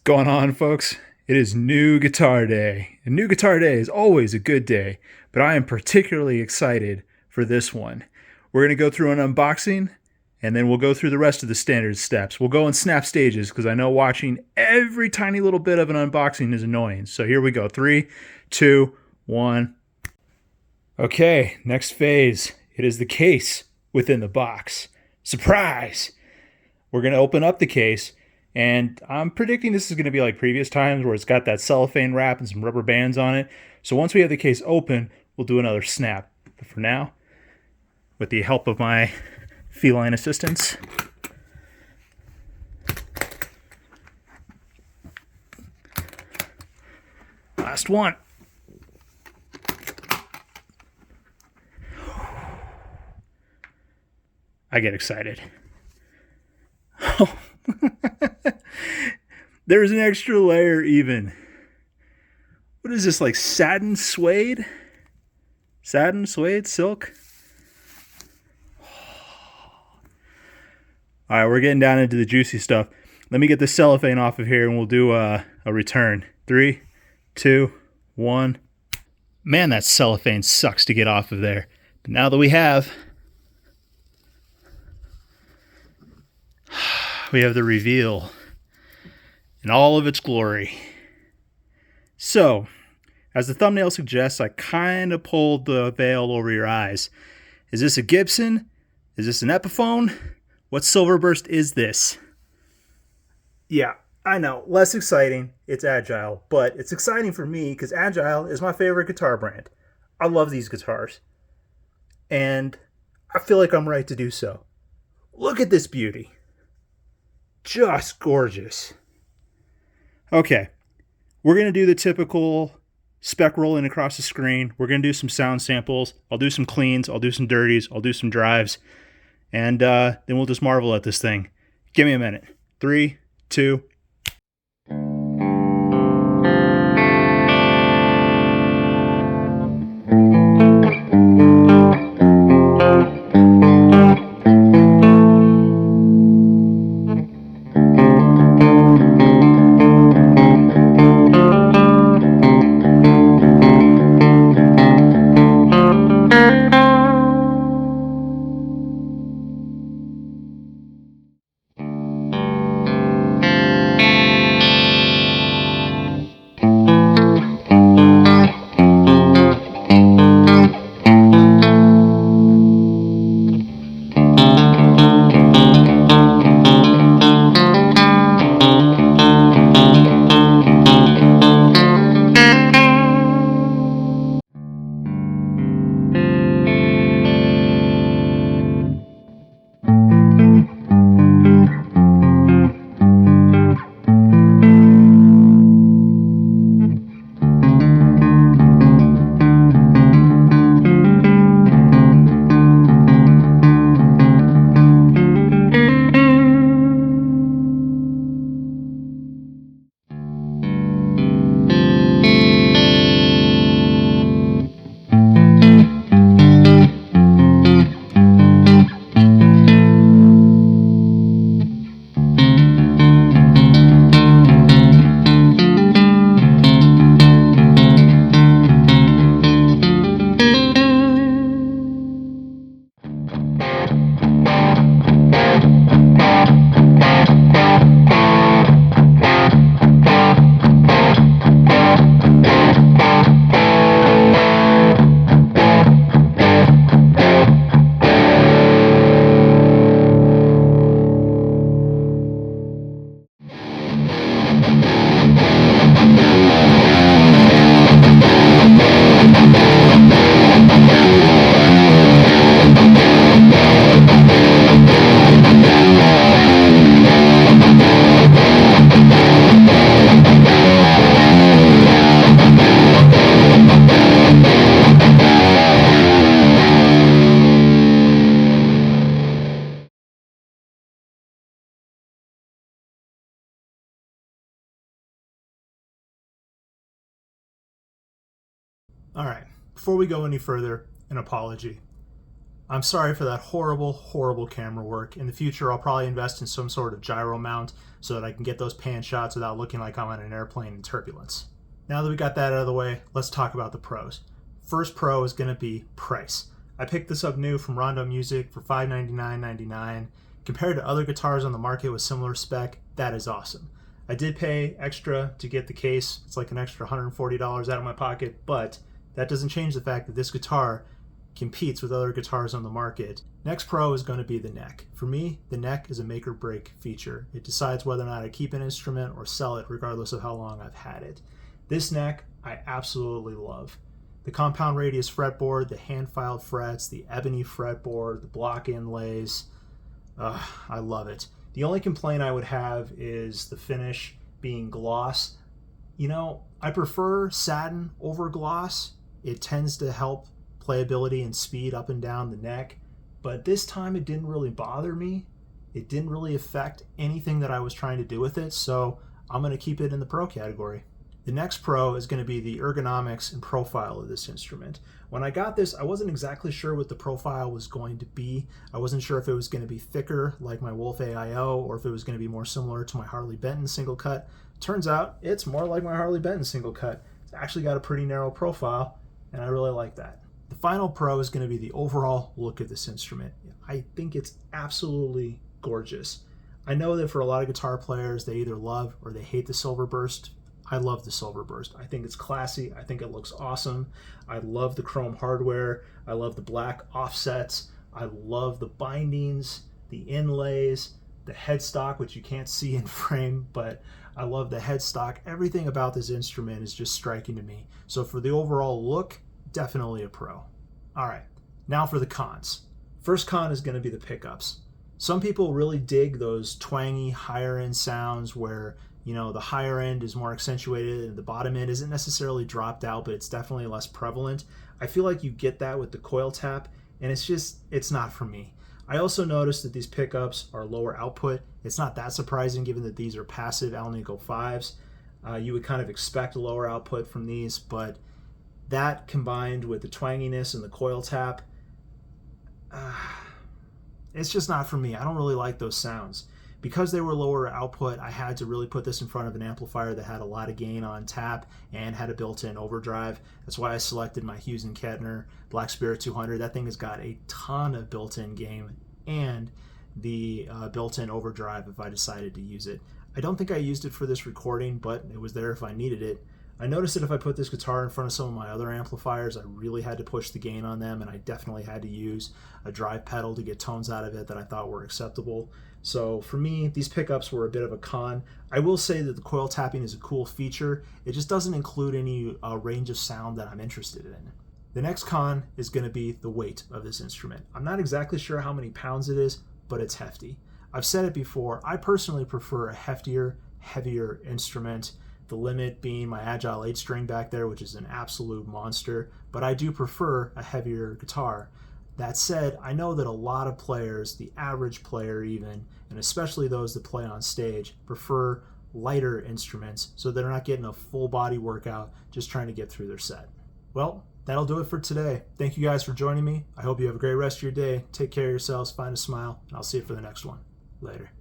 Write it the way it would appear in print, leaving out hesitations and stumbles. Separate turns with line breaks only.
Going on, folks? It is New Guitar Day. And New Guitar Day is always a good day, but I am particularly excited for this one. We're going to go through an unboxing, and then we'll go through the rest of the standard steps. We'll go in snap stages because I know watching every tiny little bit of an unboxing is annoying. So here we go. 3, 2, 1. Okay, next phase. It is the case within the box. Surprise! We're going to open up the case. And I'm predicting this is going to be like previous times where it's got that cellophane wrap and some rubber bands on it. So once we have the case open, we'll do another snap. But for now, with the help of my feline assistants, last one. I get excited. There's an extra layer even. What is this, like satin suede? Satin, suede, silk? All right, we're getting down into the juicy stuff. Let me get the cellophane off of here and we'll do a return. 3, 2, 1. Man, that cellophane sucks to get off of there. But now that we have the reveal in all of its glory. So, as the thumbnail suggests, I kind of pulled the veil over your eyes. Is this a Gibson? Is this an Epiphone? What Silverburst is this? Yeah, I know, less exciting. It's Agile, but it's exciting for me because Agile is my favorite guitar brand. I love these guitars, and I feel like I'm right to do so. Look at this beauty. Just gorgeous. Okay, we're going to do the typical spec rolling across the screen. We're going to do some sound samples. I'll do some cleans. I'll do some dirties. I'll do some drives. And then we'll just marvel at this thing. Give me a minute. 3, 2. All right, before we go any further, an apology. I'm sorry for that horrible, horrible camera work. In the future, I'll probably invest in some sort of gyro mount so that I can get those pan shots without looking like I'm on an airplane in turbulence. Now that we got that out of the way, let's talk about the pros. First pro is going to be price. I picked this up new from Rondo Music for $599.99. Compared to other guitars on the market with similar spec, that is awesome. I did pay extra to get the case. It's like an extra $140 out of my pocket, but that doesn't change the fact that this guitar competes with other guitars on the market. Next pro is going to be the neck. For me, the neck is a make or break feature. It decides whether or not I keep an instrument or sell it regardless of how long I've had it. This neck I absolutely love. The compound radius fretboard, the hand-filed frets, the ebony fretboard, the block inlays, I love it. The only complaint I would have is the finish being gloss. You know, I prefer satin over gloss. It tends to help playability and speed up and down the neck, but this time it didn't really bother me. It didn't really affect anything that I was trying to do with it, so I'm going to keep it in the pro category. The next pro is going to be the ergonomics and profile of this instrument. When I got this, I wasn't exactly sure what the profile was going to be. I wasn't sure if it was going to be thicker like my Wolf AIO or if it was going to be more similar to my Harley Benton single cut. Turns out it's more like my Harley Benton single cut. It's actually got a pretty narrow profile, and I really like that. The final pro is going to be the overall look of this instrument. I think it's absolutely gorgeous. I know that for a lot of guitar players, they either love or they hate the Silverburst. I love the Silverburst. I think it's classy. I think it looks awesome. I love the chrome hardware. I love the black offsets. I love the bindings, the inlays, the headstock, which you can't see in frame, but I love the headstock. Everything about this instrument is just striking to me. So for the overall look, definitely a pro. All right, now for the cons. First con is going to be the pickups. Some people really dig those twangy higher end sounds where, you know, the higher end is more accentuated and the bottom end isn't necessarily dropped out, but it's definitely less prevalent. I feel like you get that with the coil tap, and it's not for me. I also noticed that these pickups are lower output. It's not that surprising given that these are passive Alnico 5s. You would kind of expect a lower output from these, but that combined with the twanginess and the coil tap, it's just not for me. I don't really like those sounds. Because they were lower output, I had to really put this in front of an amplifier that had a lot of gain on tap and had a built-in overdrive. That's why I selected my Hughes & Kettner Black Spirit 200. That thing has got a ton of built-in gain and the built-in overdrive if I decided to use it. I don't think I used it for this recording, but it was there if I needed it. I noticed that if I put this guitar in front of some of my other amplifiers, I really had to push the gain on them, and I definitely had to use a drive pedal to get tones out of it that I thought were acceptable. So for me, these pickups were a bit of a con. I will say that the coil tapping is a cool feature. It just doesn't include any range of sound that I'm interested in. The next con is going to be the weight of this instrument. I'm not exactly sure how many pounds it is, but it's hefty. I've said it before, I personally prefer a heftier, heavier instrument. The limit being my Agile 8-string back there, which is an absolute monster, but I do prefer a heavier guitar. That said, I know that a lot of players, the average player even, and especially those that play on stage, prefer lighter instruments so they're not getting a full body workout just trying to get through their set. Well, that'll do it for today. Thank you guys for joining me. I hope you have a great rest of your day. Take care of yourselves, find a smile, and I'll see you for the next one. Later.